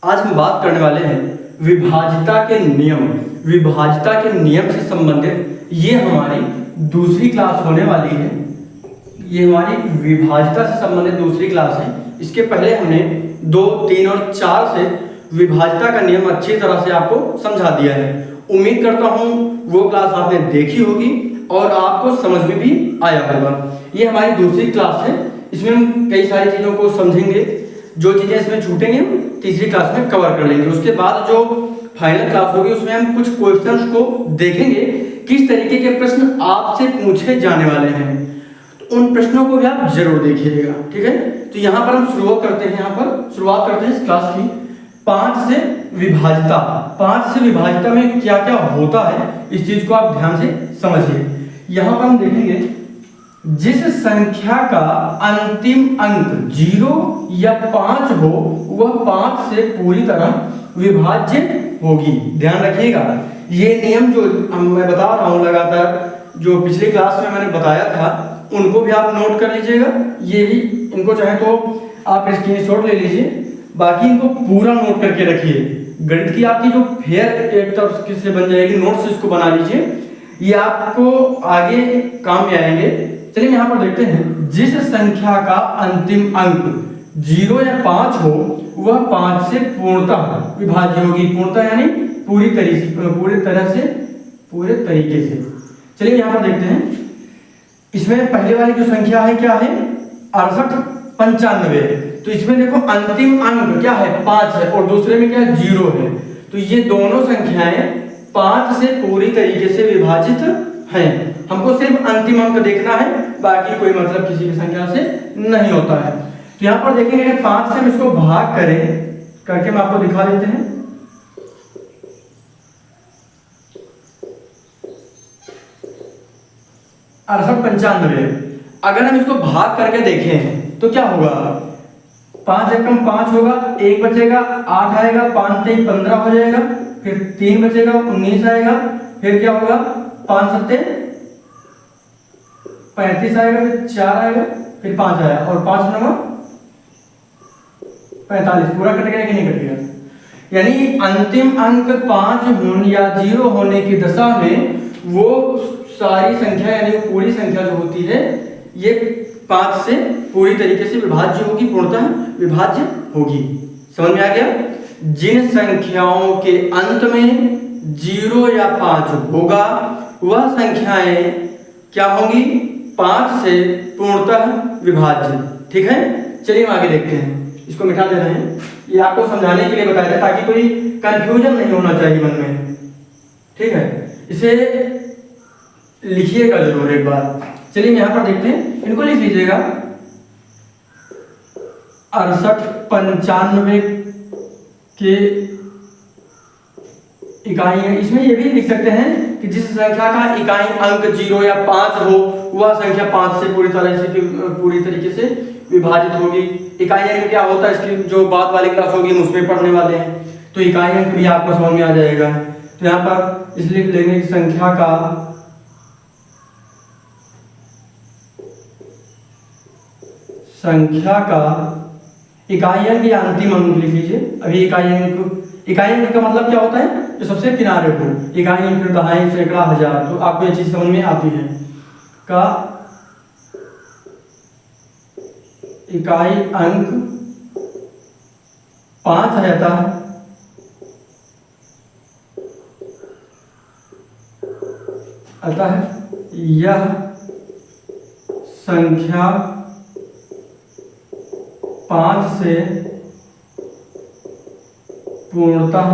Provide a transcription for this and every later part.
आज हम बात करने वाले हैं विभाज्यता के नियम। विभाज्यता के नियम से संबंधित ये हमारी दूसरी क्लास होने वाली है। ये हमारी विभाज्यता से संबंधित दूसरी क्लास है। इसके पहले हमने 2, 3 और 4 से विभाज्यता का नियम अच्छी तरह से आपको समझा दिया है। उम्मीद करता हूँ वो क्लास आपने देखी होगी और आपको समझ में भी आया होगा। ये हमारी दूसरी क्लास है। इसमें हम कई सारी चीज़ों को समझेंगे। जो चीज़ें इसमें छूटेंगे हम तीसरी क्लास में कवर कर लेंगे। उसके बाद जो फाइनल क्लास होगी उसमें हम कुछ क्वेश्चंस को देखेंगे, किस तरीके के प्रश्न आपसे पूछे जाने वाले हैं। तो उन प्रश्नों को भी आप जरूर देखिएगा, ठीक है। तो यहाँ पर हम शुरुआत करते हैं इस क्लास की 5 से विभाज्यता। 5 से विभाज्यता में क्या क्या होता है इस चीज को आप ध्यान से समझिए। यहाँ पर हम देखेंगे जिस संख्या का अंतिम अंक 0 या 5 हो वह 5 से पूरी तरह विभाज्य होगी। ध्यान रखिएगा, ये नियम जो मैं बता रहा हूँ लगातार, जो पिछली क्लास में मैंने बताया था उनको भी आप नोट कर लीजिएगा। ये भी इनको चाहे तो आप स्क्रीनशॉट ले लीजिए, बाकी इनको पूरा नोट करके रखिए। गणित की आपकी जो फेयर एक तरफ से बन जाएगी, नोट्स इसको बना लीजिए, ये आपको आगे काम में आएंगे। चलिए यहाँ पर देखते हैं, जिस संख्या का अंतिम अंक 0 या 5 हो वह 5 से पूर्णतः विभाज्य होगी। पूर्णतः यानी पूरे तरीके से। चलिए यहाँ पर देखते हैं, इसमें पहले वाली जो संख्या है क्या है 6895। तो इसमें देखो अंतिम अंक क्या है 5 है और दूसरे में क्या है 0 है। तो ये दोनों संख्याएं 5 से पूरी तरीके से विभाजित हैं। हमको सिर्फ अंतिम अंक देखना है, बाकी कोई मतलब किसी भी संख्या से नहीं होता है। तो यहाँ पर देखेंगे 5 से हम इसको भाग करके हम आपको दिखा देते हैं। अड़सठ 95। अगर हम इसको भाग करके देखें तो क्या होगा, 5 एकम 5 होगा, 1 बचेगा, 8 आएगा, 5 3 15 हो जाएगा, फिर 3 बचेगा 19 आएगा, फिर क्या होगा 5 7 35 आएगा, फिर 4 आएगा, फिर 5 आया और 5 9 45। पूरा कट गया कि नहीं कट गया? यानी अंतिम अंक 5 होने या 0 होने की दशा में वो सारी संख्या यानी पूरी संख्या जो होती है ये 5 से पूरी तरीके से विभाज्य होगी, पूर्णतः विभाज्य होगी। समझ में आ गया? जिन संख्याओं के अंत में 0 या 5 होगा वह संख्याएं क्या होंगी 5 से पूर्णतः विभाज्य। ठीक है, चलिए हम आगे देखते हैं। इसको मिटा दे रहे हैं, ये आपको समझाने के लिए बताया था ताकि कोई कंफ्यूजन नहीं होना चाहिए मन में। ठीक है, इसे लिखिएगा जरूर एक बार। चलिए यहाँ पर देखते हैं, इनको लिख लीजिएगा। 6895 के इकाई है। इसमें ये भी लिख सकते हैं कि जिस संख्या का इकाई अंक 0 या 5 हो वह संख्या 5 से पूरी तरीके से विभाजित होगी। इकाई अंक क्या होता है इसकी जो बाद वाली क्लास होगी हम उसमें पढ़ने वाले हैं, तो इकाई अंक भी आपको समझ में आ जाएगा। तो यहाँ पर इसलिए लेंगे संख्या का इकाई अंक या अंतिम अंक लिख लीजिए। अभी इकाई अंक का मतलब क्या होता है, जो सबसे किनारे हो। इकाई अंक, दहाई, सैकड़ा, हजार, तो आपको ये चीज समझ में आती है। का इकाई अंक 5 रहता है, अतः यह संख्या 5 से पूर्णतः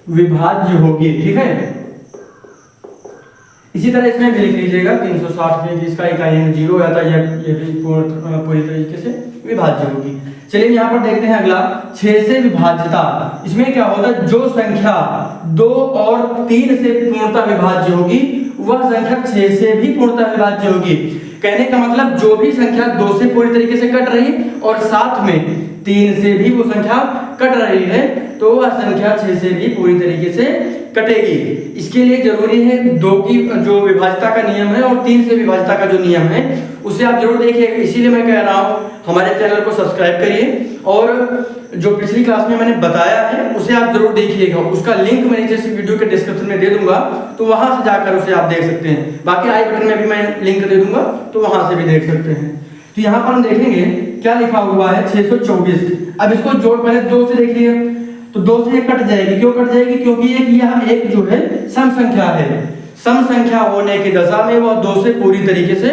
विभाज्य होगी। ठीक है, इसी तरह इसमें भी लिख लीजिएगा 360 में जिसका इकाई अंक 0 आता है ये भी पूरी तरीके से विभाज्य होगी। चलिए यहाँ पर देखते हैं अगला 6 से विभाज्यता। इसमें क्या होता है, जो संख्या 2 और 3 से पूर्णतः विभाज्य होगी वह संख्या 6 से भी पूर्णतः विभाज्य होगी। कहने का मतलब जो भी संख्या 2 से पूरी तरीके से कट रही और साथ में 3 से भी वो संख्या कट रही है तो वह संख्या 6 से भी पूरी तरीके से कटेगी। इसके लिए जरूरी है 2 की जो विभाज्यता का नियम है और 3 से विभाज्यता का जो नियम है उसे आप जरूर देखिएगा। इसीलिए मैं कह रहा हूँ हमारे चैनल को सब्सक्राइब करिए और जो पिछली क्लास में मैंने बताया है उसे आप जरूर देखिएगा। उसका लिंक मैं नीचे वीडियो के डिस्क्रिप्शन में दे दूंगा, तो वहां से जाकर उसे आप देख सकते हैं। बाकी आई बटन में भी मैं लिंक दे दूंगा, तो वहां से भी देख सकते हैं। तो यहाँ पर हम देखेंगे क्या लिखा हुआ है 624। अब इसको जोड़, पहले 2 से देखिए, तो 2 से ये कट जाएगी। क्यों कट जाएगी? क्योंकि एक जो है सम संख्या है। सम संख्या होने की दशा में वह 2 से पूरी तरीके से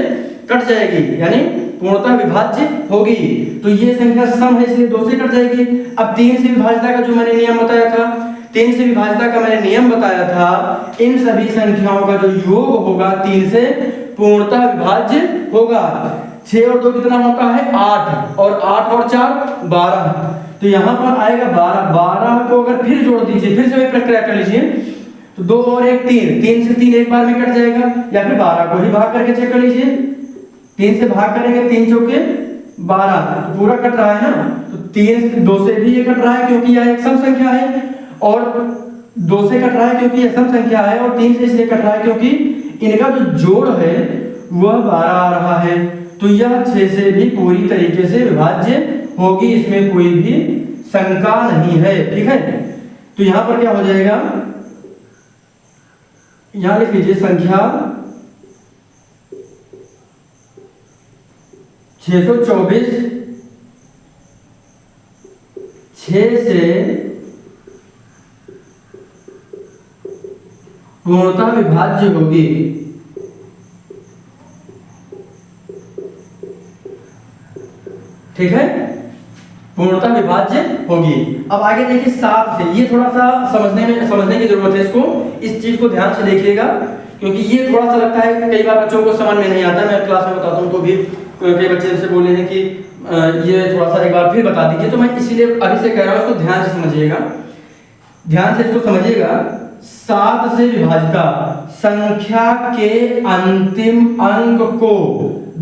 कट जाएगी, यानी पूर्णतः विभाज्य होगी। तो ये संख्या सम है इसलिए 2 से कट जाएगी। अब 3 से विभाज्यता का जो मैंने नियम बताया था, 3 से विभाज्यता का मैंने नियम बताया था, इन सभी संख्याओं का जो योग होगा 3 से पूर्णतः विभाज्य होगा। 6 और 2 कितना होता है? 8, और 8 और 4 12। तो यहाँ पर आएगा 12। 12 को अगर फिर जोड़ दीजिए, फिर से वही प्रक्रिया कर लीजिए, तो 2 और 1 3, 3 से 3 एक बार में कट जाएगा, या फिर 12 को ही भाग करके चेक कर लीजिए। 3 से भाग करेंगे, 3 चौके 12, तो पूरा कट रहा है ना। तो 2 से भी ये कट रहा है क्योंकि यह एक सम संख्या है, और 2 से कट रहा है क्योंकि यह सम संख्या है, और 3 से इसलिए कट रहा है क्योंकि इनका जो जोड़ है वह 12 आ रहा है। तो यह 6 से भी पूरी तरीके से विभाज्य होगी, इसमें कोई भी शंका नहीं है। ठीक है, तो यहां पर क्या हो जाएगा, यहां लिख लीजिए संख्या 624 6 से पूर्णतः विभाज्य होगी। ठीक है, पूर्णतः विभाज्य होगी। अब आगे देखिए 7 से, ये थोड़ा सा समझने की जरूरत है। इसको, इस चीज को ध्यान से देखिएगा, क्योंकि ये थोड़ा सा लगता है कई बार बच्चों को समझ में नहीं आता। मैं क्लास में बताता हूँ तो भी कई बच्चे से बोले हैं कि ये थोड़ा सा एक बार फिर बता दीजिए, तो मैं इसीलिए अभी से कह रहा हूँ, इसको ध्यान से समझिएगा, ध्यान से इसको समझिएगा। 7 से विभाजिता संख्या के अंतिम अंक को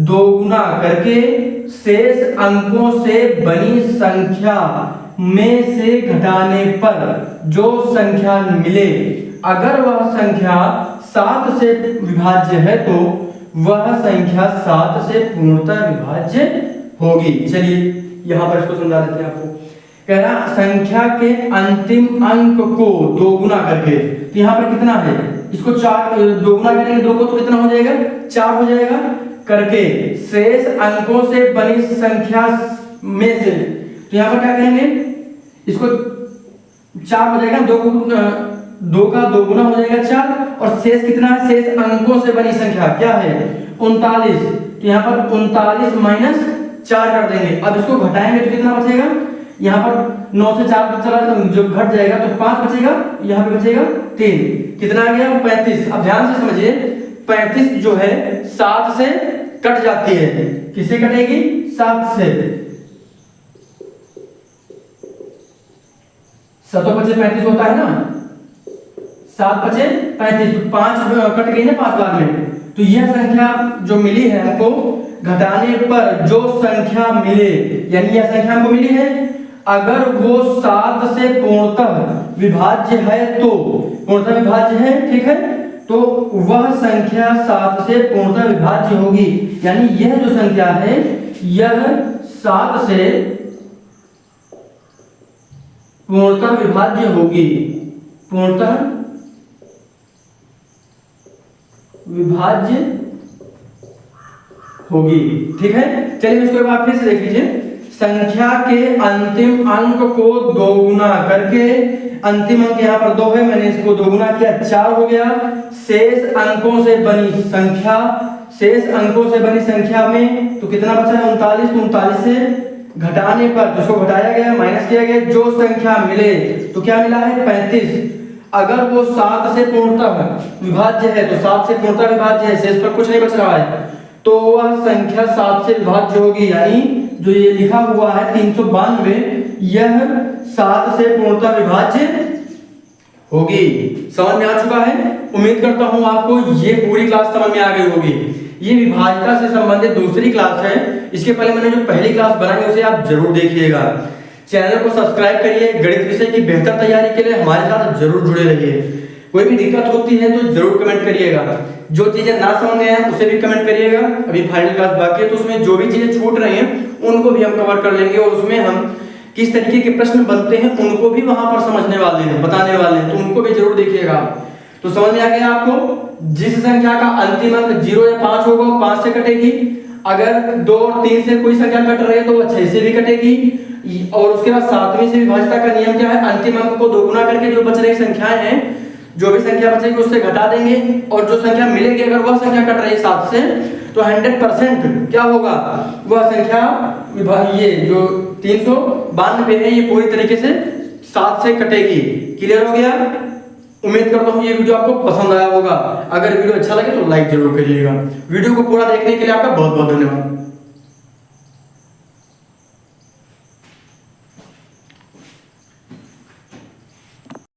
दोगुना करके शेष अंकों से बनी संख्या में से घटाने पर जो संख्या मिले, अगर वह संख्या 7 से विभाज्य है तो वह संख्या 7 से पूर्णतः विभाज्य होगी। चलिए यहां पर इसको समझा देते हैं आपको। कह रहा संख्या के अंतिम अंक को दोगुना करके, तो यहाँ पर कितना है, इसको 4 दोगुना करेंगे 2 को, तो कितना हो जाएगा? 4 हो जाएगा, करके शेष अंकों से बनी संख्या में से, तो यहाँ पर क्या करेंगे, इसको 4 हो जाएगा, 2 का दोगुना हो जाएगा 4, और शेष कितना है? शेष अंकों से बनी संख्या क्या है? 39। तो यहाँ पर 39 माइनस 4 कर देंगे। अब इसको घटाएंगे तो कितना बचेगा? यहाँ पर 9 से 4 चला जो घट जाएगा तो 5 बचेगा, यहाँ पे बचेगा 3। कितना आ गया? 35। अब ध्यान से समझिए, 35 जो है 7 से कट जाती है। किससे कटेगी? 7 से। 7 बचे 35 होता है ना, 7 बचे 35, तो 5 कट गई ना 5 बार में। तो यह संख्या जो मिली है हमको, घटाने पर जो संख्या मिले, यानी यह संख्या हमको मिली है, अगर वो 7 से पूर्णतः विभाज्य है तो, पूर्णतः विभाज्य है, ठीक है, तो वह संख्या 7 से पूर्णतः विभाज्य होगी। यानी यह जो संख्या है यह 7 से पूर्णतः विभाज्य होगी, पूर्णतः विभाज्य होगी। ठीक है, चलिए इसको एक बार फिर से देख लीजिए। संख्या के अंतिम अंक को दोगुना करके, अंतिम अंक यहाँ पर 2 है, मैंने इसको दोगुना किया, 4 हो गया। शेष अंकों से बनी संख्या, शेष अंकों से बनी संख्या में तो कितना बचा है? 39। 39 से घटाने पर, तो इसको घटाया गया, माइनस किया गया, जो संख्या मिले, तो क्या मिला है? 35। अगर वो 7 से पूर्णतः विभाज्य है तो 7 से पूर्णतः विभाज्य है, शेष पर कुछ नहीं बच रहा है, तो वह संख्या 7 से विभाज्य होगी। यानी जो ये लिखा हुआ है 392, यह 7 से पूर्णतः विभाज्य होगी। समझ में आ चुका है? उम्मीद करता हूं आपको ये पूरी क्लास समझ में आ गई होगी। ये विभाज्यता से संबंधित दूसरी क्लास है। इसके पहले मैंने जो पहली क्लास बनाई उसे आप जरूर देखिएगा। चैनल को सब्सक्राइब करिए। गणित विषय की बेहतर तैयारी के लिए हमारे साथ जरूर जुड़े रहिए। कोई भी दिक्कत होती है तो जरूर कमेंट करिएगा। जो चीजें ना समझ में आए उसे भी कमेंट करिएगा। अभी फाइनल क्लास बाकी है तो उसमें जो भी चीजें छूट रही हैं उनको भी हम कवर कर लेंगे, और उसमें हम किस तरीके के प्रश्न बनते हैं उनको भी वहां पर समझने वाले हैं, बताने वाले हैं, तो उनको भी जरूर देखिएगा। तो समझ में आ गया आपको? जिस संख्या का अंतिम अंक 0 या 5 होगा वो 5 से कटेगी, अगर 2 और 3 से कोई संख्या कट रही है तो वह 6 से भी कटेगी। और उसके बाद 7वीं से विभाज्यता का नियम क्या है? अंतिम अंक को दोगुना करके जो बच रही संख्याएं हैं, जो भी संख्या बचेगी उससे घटा देंगे, और जो संख्या मिलेगी अगर वह संख्या कट रही है 7 से तो 100% क्या होगा? वह संख्या ये जो 392 है ये पूरी तरीके से 7 से कटेगी। क्लियर हो गया? उम्मीद करता हूँ ये वीडियो आपको पसंद आया होगा। अगर वीडियो अच्छा लगे तो लाइक जरूर करिएगा। वीडियो को पूरा देखने के लिए आपका बहुत बहुत धन्यवाद।